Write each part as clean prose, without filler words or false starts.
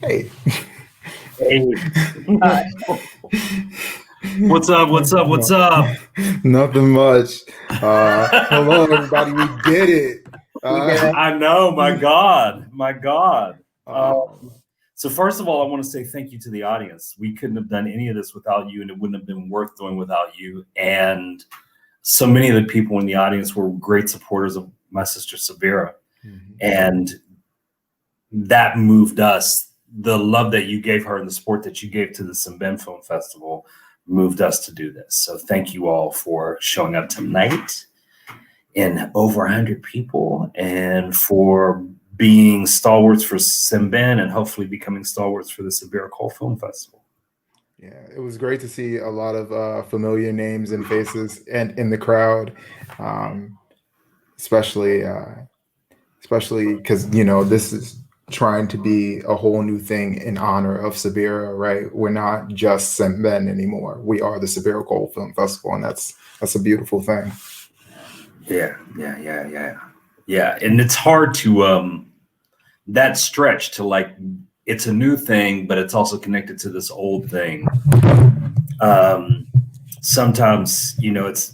Hey. Hey. What's up? What's up? What's up? Nothing much. Hello, everybody. We did it. I know. My God. My God. uh, So first of all, I want to say thank you to the audience. We couldn't have done any of this without you, and it wouldn't have been worth doing without you. And so many of the people in the audience were great supporters of my sister Sabira. And that moved us. The love that you gave her and the support that you gave to the Sabira Film Festival moved us to do this. So thank you all for showing up tonight in over 100 people and for being stalwarts for Simbin and hopefully becoming stalwarts for the Sabira Cole Film Festival. Yeah, it was great to see a lot of familiar names and faces and in the crowd, especially because this is trying to be a whole new thing in honor of Sabira, right? We're not just Simbin anymore. We are the Sabira Cole Film Festival, and that's a beautiful thing. Yeah. And it's hard to that stretch to like, it's a new thing, but it's also connected to this old thing. Sometimes, it's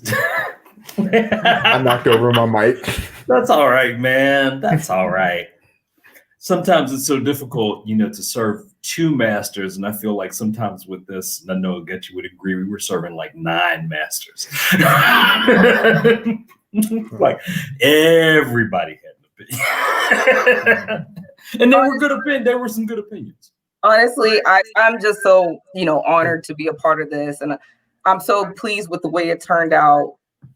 I knocked over my mic. That's all right, man. That's all right. Sometimes it's so difficult, to serve two masters. And I feel like sometimes with this, and I know Getty would agree, we were serving like 9 masters. Like everybody had an opinion. And they were good opinions. There were some good opinions. Honestly, I'm just so, honored to be a part of this. And I'm so pleased with the way it turned out.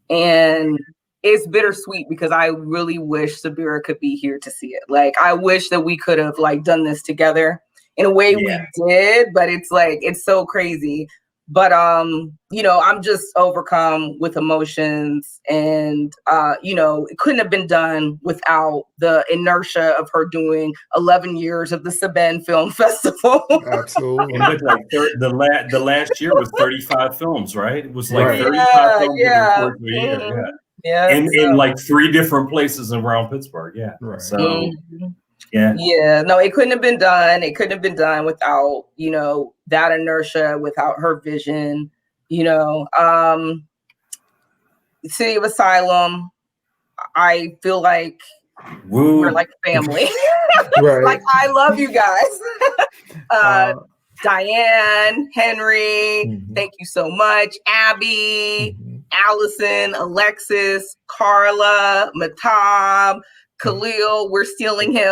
And it's bittersweet because I really wish Sabira could be here to see it. Like, I wish that we could have done this together in a way we did, but it's so crazy. But, I'm just overcome with emotions and, it couldn't have been done without the inertia of her doing 11 years of the Sabine Film Festival. Absolutely. It looked like the last year was 35 films, right? It was like 35 films in the course of a year. Yeah. In like 3 different places around Pittsburgh. Yeah. Right. So, no, it couldn't have been done. It couldn't have been done without, that inertia, without her vision, City of Asylum. I feel like we're like family. Right. Like, I love you guys. Diane, Henry, thank you so much. Abby, Allison, Alexis, Carla, Matab, Khalil, we're stealing him.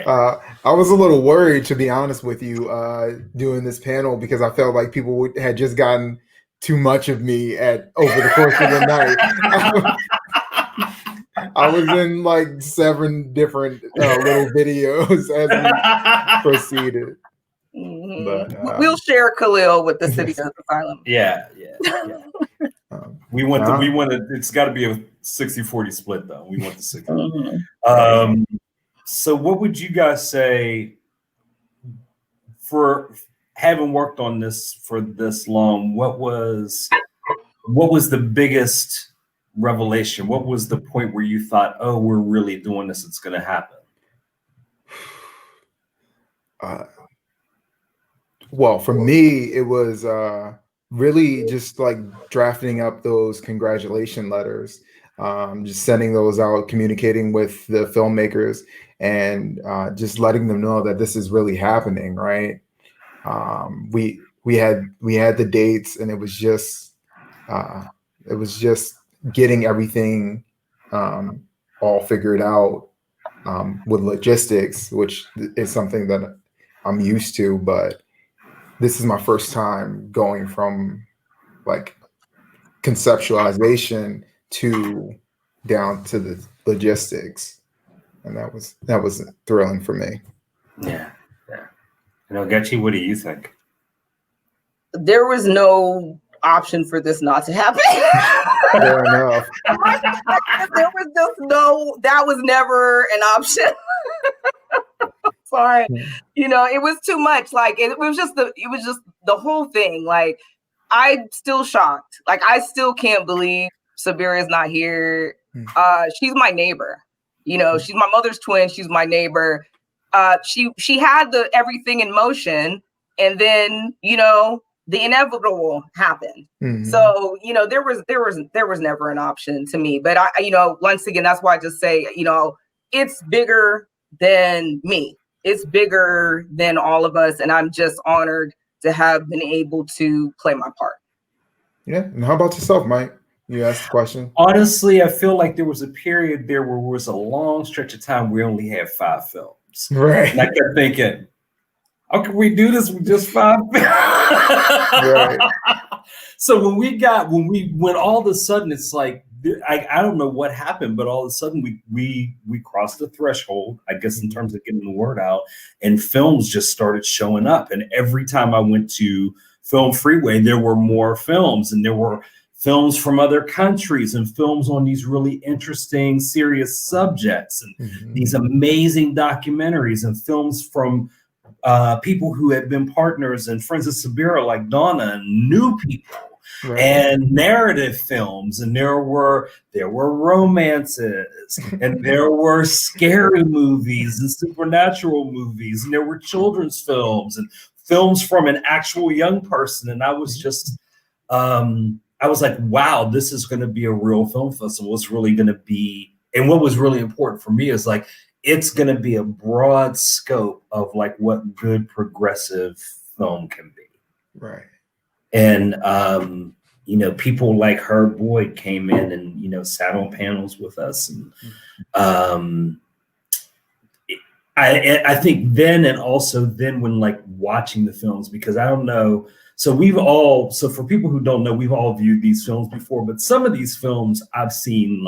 I was a little worried, to be honest with you, doing this panel because I felt like people had just gotten too much of me over the course of the night. I was in like 7 different little videos as we proceeded. But we'll share Khalil with the City of Asylum. Yeah. We want it's got to be a 60-40 split though. We want the 60. So what would you guys say for having worked on this for this long? What was the biggest revelation? What was the point where you thought, oh, we're really doing this, it's going to happen? Well, for me, it was really just like drafting up those congratulation letters, just sending those out, communicating with the filmmakers, and just letting them know that this is really happening, right? We had the dates, and it was just getting everything all figured out with logistics, which is something that I'm used to, but this is my first time going from like conceptualization down to the logistics, and that was thrilling for me. Yeah. Getty, what do you think? There was no option for this not to happen. Fair enough. There was that was never an option. Sorry. It was too much. Like, it was just the whole thing. Like, I'm still shocked. Like, I still can't believe Sabira is not here. She's my neighbor. She's my mother's twin. She's my neighbor. she had the everything in motion, and then the inevitable happened. Mhm. So there was never an option to me. But I once again, that's why I just say it's bigger than me. It's bigger than all of us, and I'm just honored to have been able to play my part. Yeah. And how about yourself, Mike? You asked the question. Honestly, I feel like there was a period there where it was a long stretch of time we only had 5 films. Right. And I kept thinking, how can we do this with just 5 films? Right. So when all of a sudden it's like, I don't know what happened, but all of a sudden we crossed the threshold, I guess, in terms of getting the word out, and films just started showing up. And every time I went to Film Freeway, there were more films, and there were films from other countries and films on these really interesting, serious subjects, and these amazing documentaries and films from people who had been partners and friends of Sabira, like Donna, and new people. Right. And narrative films, and there were romances, and there were scary movies and supernatural movies, and there were children's films and films from an actual young person. And I was just I was like, wow, this is going to be a real film festival. It's really going to be, and what was really important for me is like, it's going to be a broad scope of like what good progressive film can be. Right. And, people like Herb Boyd came in and, sat on panels with us. And I think then, and also then when like watching the films, because I don't know, so for people who don't know, we've all viewed these films before, but some of these films I've seen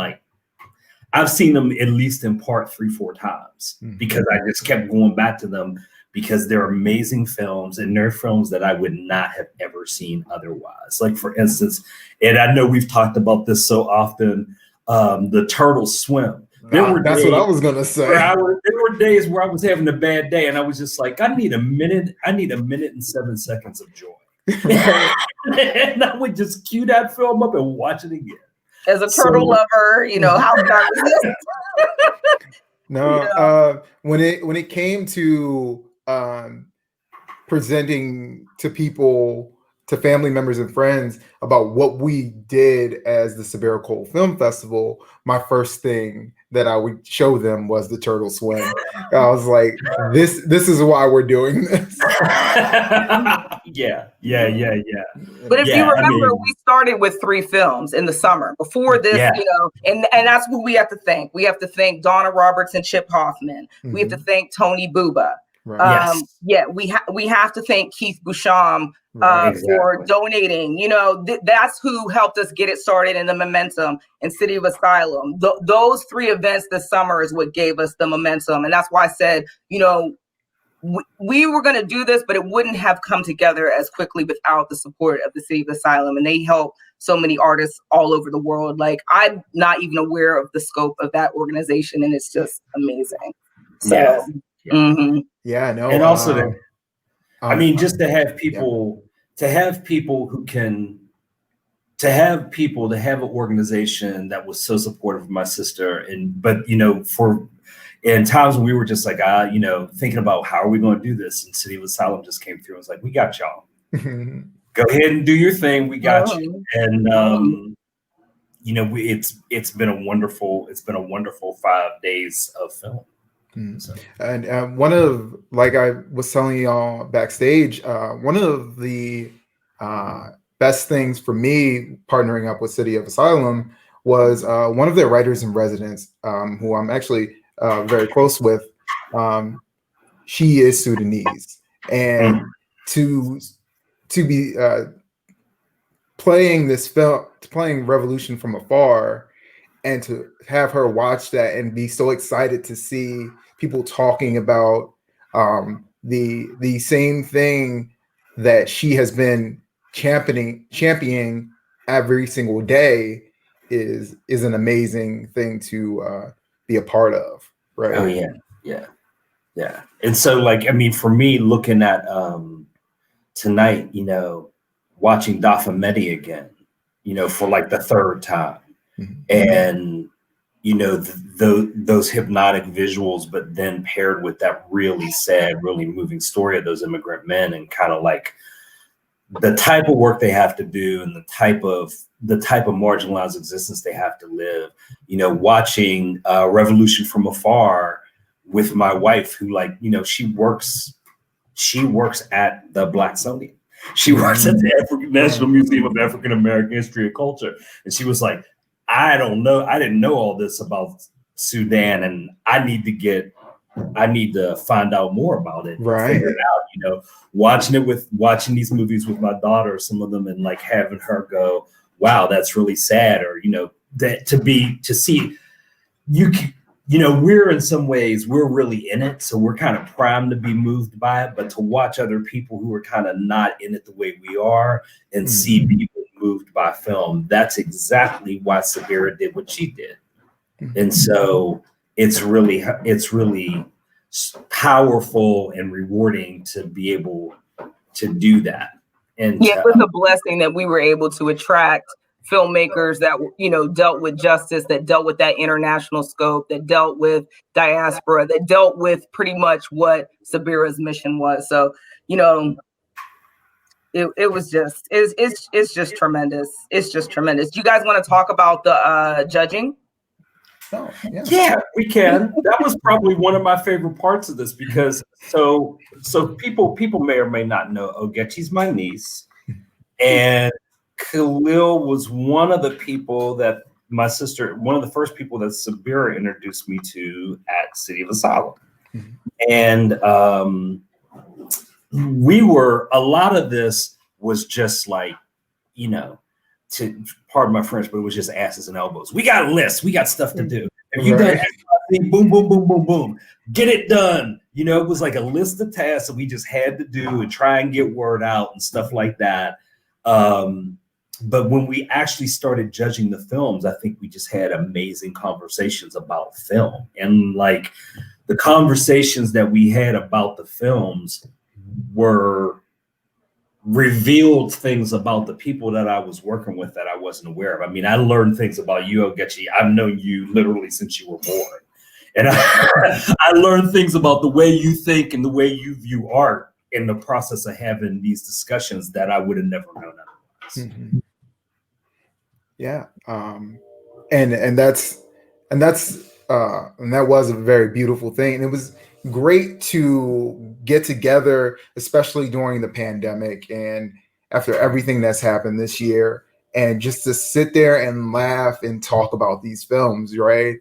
them at least in part 3-4 times, because I just kept going back to them because they're amazing films, and they're films that I would not have ever seen otherwise. Like, for instance, and I know we've talked about this so often, The Turtle Swim. That's what I was going to say. There were days where I was having a bad day, and I was just like, I need a minute and 7 seconds of joy. And I would just cue that film up and watch it again. As a turtle lover, how can I resist? No, when it came to presenting to people, to family members and friends about what we did as the Sabira Cole Film Festival, my first thing that I would show them was the Turtle Swim. I was like, this is why we're doing this. Yeah. But if you remember, we started with 3 films in the summer before this, and that's who we have to thank. We have to thank Donna Roberts and Chip Hoffman. We have to thank Tony Buba. Right. We have to thank Keith Boucham for donating. That's who helped us get it started, in the momentum, and City of Asylum. Those 3 events this summer is what gave us the momentum, and that's why I said, we were going to do this, but it wouldn't have come together as quickly without the support of the City of Asylum, and they help so many artists all over the world. Like, I'm not even aware of the scope of that organization, and it's just amazing. So. Yeah, no. And also, just to have people, to have an organization that was so supportive of my sister, but for in times when we were just like, thinking about how are we going to do this, and City of Asylum just came through. I was like, we got y'all. Go ahead and do your thing. We got you. And it's been a wonderful 5 days of film. So. And one of, like I was telling y'all backstage, one of the best things for me partnering up with City of Asylum was one of their writers in residence, who I'm actually very close with. She is Sudanese, and to be playing this film, playing Revolution from afar, and to have her watch that and be so excited to see people talking about the same thing that she has been championing every single day is an amazing thing to be a part of, right? Oh yeah. And so, like, for me, looking at tonight, watching Dafamedi again, for like the 3rd time, and those hypnotic visuals, but then paired with that really sad, really moving story of those immigrant men, and kind of like the type of work they have to do and the type of marginalized existence they have to live. Watching Revolution from afar with my wife, who she works at the Blacksonian. She works at the National Museum of African American History and Culture, and she was like, I didn't know all this about Sudan, and I need to find out more about it, right? Figure it out. Watching these movies with my daughter, some of them, and like having her go, wow, that's really sad, or that to see we're in some ways, we're really in it, so we're kind of primed to be moved by it, but to watch other people who are kind of not in it the way we are and see people moved by film, that's exactly why Sabira did what she did. And so it's really powerful and rewarding to be able to do that. And it was a blessing that we were able to attract filmmakers that dealt with justice, that dealt with that international scope, that dealt with diaspora, that dealt with pretty much what Sabira's mission was. So it was just it's just tremendous. It's just tremendous. Do you guys want to talk about the judging? Oh, yeah, we can. That was probably one of my favorite parts of this, because so people may or may not know Ogechi's my niece, and Khalil was one of the people that my sister, one of the first people that Sabira introduced me to at City of Asylum. And a lot of this was just like, to pardon my French, but it was just asses and elbows. We got a list. We got stuff to do. If you done boom, boom, boom, boom, boom, get it done. It was like a list of tasks that we just had to do and try and get word out and stuff like that. But when we actually started judging the films, I think we just had amazing conversations about film. And like the conversations that we had about the films revealed things about the people that I was working with that I wasn't aware of. I mean, I learned things about you, Ogechi. I've known you literally since you were born. And I learned things about the way you think and the way you view art in the process of having these discussions that I would have never known otherwise. Mm-hmm. Yeah. And that was a very beautiful thing. And it was great to get together, especially during the pandemic and after everything that's happened this year, and just to sit there and laugh and talk about these films, right?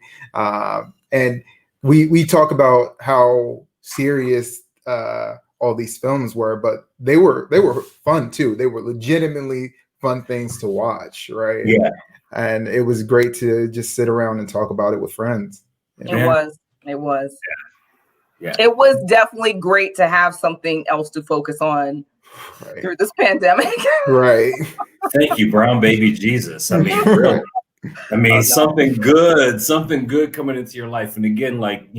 And we talk about how serious all these films were, but they were fun too. They were legitimately fun things to watch, right? Yeah. And it was great to just sit around and talk about it with friends. It was. Yeah. It was definitely great to have something else to focus on through this pandemic. Right. Thank you, brown baby Jesus. I mean, really. I mean, something good coming into your life. And again, like,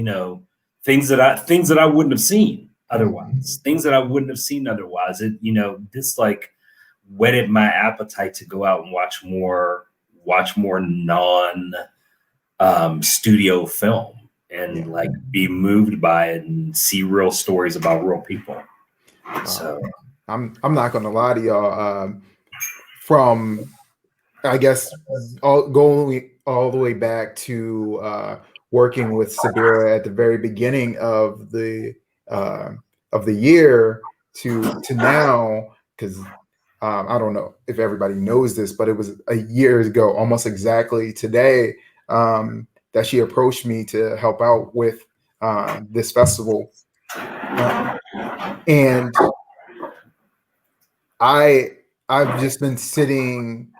things that I wouldn't have seen otherwise. It, this like whetted my appetite to go out and watch more non studio film and like be moved by it and see real stories about real people. So I'm not gonna lie to y'all. From I guess going all the way back to working with Sabira at the very beginning of the year to now, because I don't know if everybody knows this, but it was a year ago, almost exactly today, that she approached me to help out with this festival. And I've just been sitting,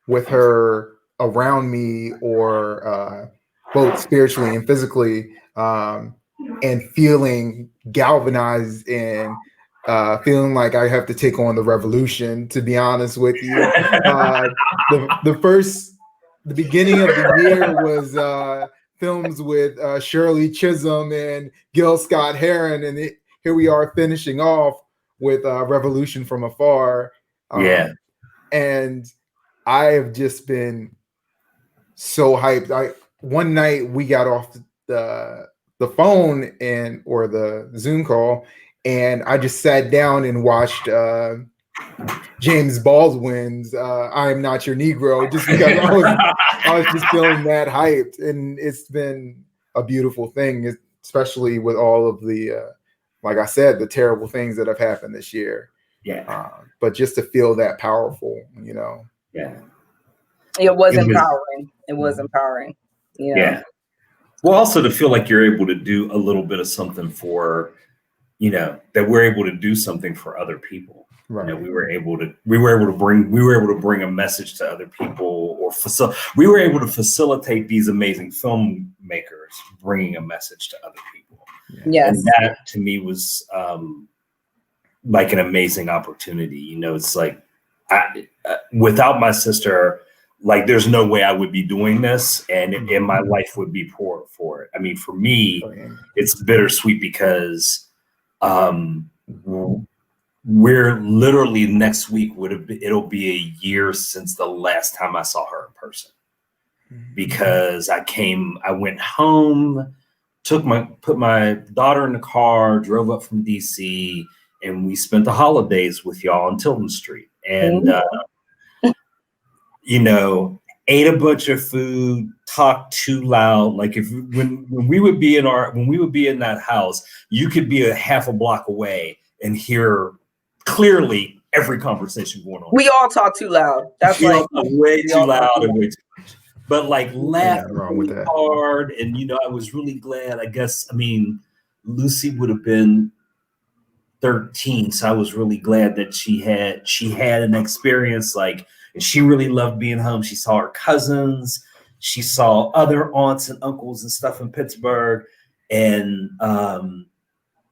with her around me, or both spiritually and physically, and feeling galvanized and feeling like I have to take on the revolution, to be honest with you. The beginning of the year was films with Shirley Chisholm and Gil Scott-Heron, and here we are finishing off with Revolution from Afar. And I have just been so hyped. one night we got off the phone or the Zoom call, and I just sat down and watched James Baldwin's "I Am Not Your Negro" just because I was just feeling that hyped, and it's been a beautiful thing, especially with all of the like I said, the terrible things that have happened this year. Yeah. But just to feel that powerful, you know. Yeah. It was empowering. It was empowering. Yeah. Well, also to feel like you're able to do a little bit of something for, you know, that we're able to do something for other people. Right. You know, we were able to bring a message to other people, or we were able to facilitate these amazing filmmakers bringing a message to other people. Yes. And that to me was like an amazing opportunity. You know, it's like without my sister, like there's no way I would be doing this, and my life would be poor for it. I mean, for me, it's bittersweet because we're literally next week it'll be a year since the last time I saw her in person, because I went home, put my daughter in the car, drove up from DC, and we spent the holidays with y'all on Tilton Street. And you know, ate a bunch of food, talked too loud. Like when we would be in that house, you could be a half a block away and hear clearly every conversation going on. We all talk too loud. That's like way too loud and way too much. But like laughing really hard, and you know, I was really glad. I mean, Lucy would have been 13, so I was really glad that she had an experience like. And she really loved being home. She saw her cousins. She saw other aunts and uncles and stuff in Pittsburgh. And,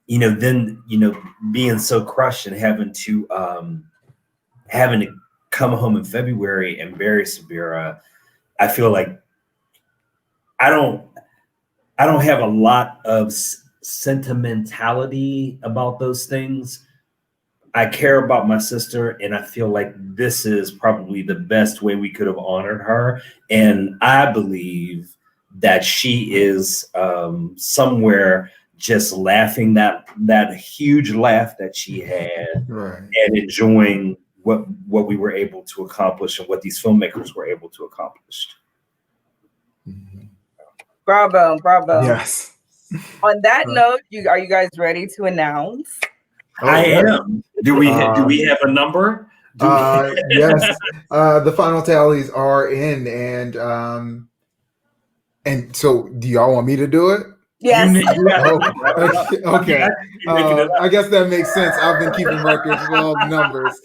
you know, then, you know, being so crushed and having to come home in February and bury Sabira, I feel like I don't have a lot of sentimentality about those things. I care about my sister, and I feel like this is probably the best way we could have honored her. And I believe that she is somewhere just laughing that huge laugh that she had, and enjoying what we were able to accomplish and what these filmmakers were able to accomplish. Bravo, bravo. Yes. On that note, are you guys ready to announce? I am. Do we have a number? Yes. The final tallies are in, and so do y'all want me to do it? Yes. Okay. I guess that makes sense. I've been keeping records of all the numbers.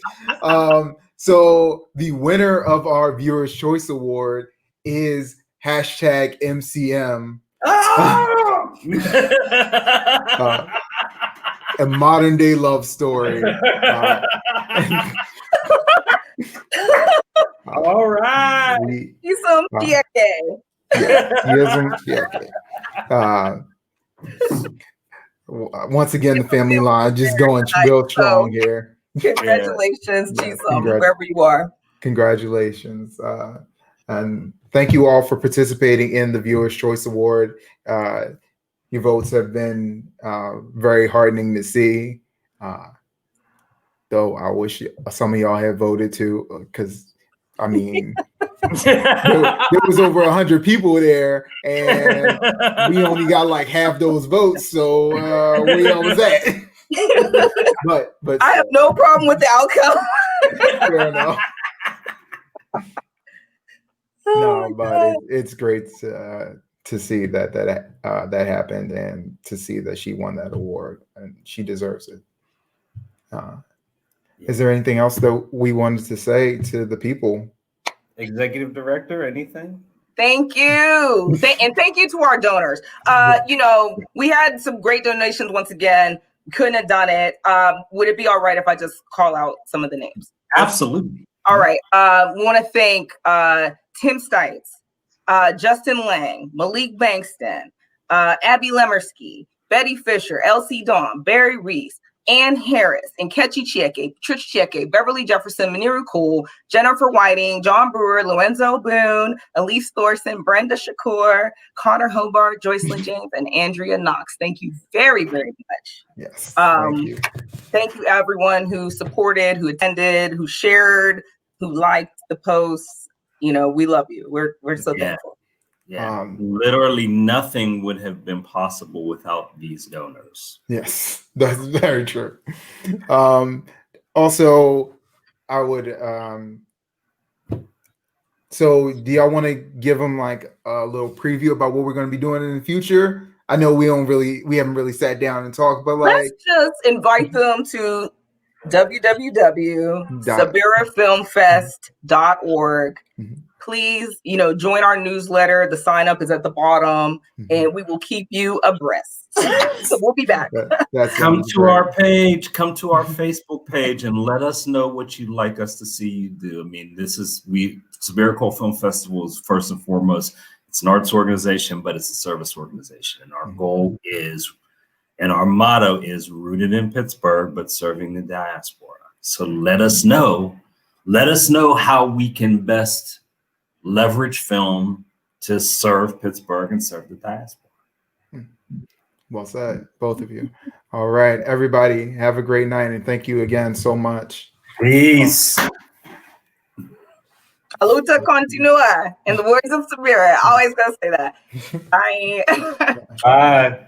So the winner of our Viewers' Choice Award is #MCM. A modern day love story. All right. He's some PK. Once again, the family line just going real strong here. Congratulations, Chisom, wherever you are. Congratulations. And thank you all for participating in the Viewers' Choice Award. Your votes have been very heartening to see. Though I wish some of y'all had voted too, because I mean, there was over 100 people there, and we only got like half those votes. So where y'all was at? but I have no problem with the outcome. Fair enough. No, but it's great to see that happened, and to see that she won that award, and she deserves it. Is there anything else that we wanted to say to the people? Executive Director, anything? Thank you. And thank you to our donors. You know, we had some great donations once again. Couldn't have done it. Would it be all right if I just call out some of the names? Absolutely. All right. We want to thank Tim Stites, Justin Lang, Malik Bankston, Abby Lemersky, Betty Fisher, LC Dawn, Barry Reese, Ann Harris, Nkechi Chieke, Patricia Chieke, Beverly Jefferson, Muniru Cole, Jennifer Whiting, John Brewer, Lorenzo Boone, Elise Thorson, Brenda Shakur, Connor Hobart, Joycelyn James, and Andrea Knox. Thank you very, very much. Yes, thank you. Thank you, everyone who supported, who attended, who shared, who liked the posts. You know, we love you. We're so thankful. Yeah, literally nothing would have been possible without these donors. Yes, that's very true. Also, I would. So, do y'all want to give them like a little preview about what we're going to be doing in the future? I know we haven't really sat down and talked, but like, let's just invite them to www.sabirafilmfest.org. Please, join our newsletter. The sign up is at the bottom, and we will keep you abreast. So we'll be back. Come to our page, come to our Facebook page, and let us know what you'd like us to see you do. I mean, Sabira Cole Film Festival is first and foremost, it's an arts organization, but it's a service organization. And our goal is, and our motto is rooted in Pittsburgh, but serving the diaspora. So let us know how we can best leverage film to serve Pittsburgh and serve the diaspora. Well said, both of you. All right, everybody, have a great night, and thank you again so much. Peace. Aluta continua. In the words of Sabira, I always gotta say that. Bye. Bye.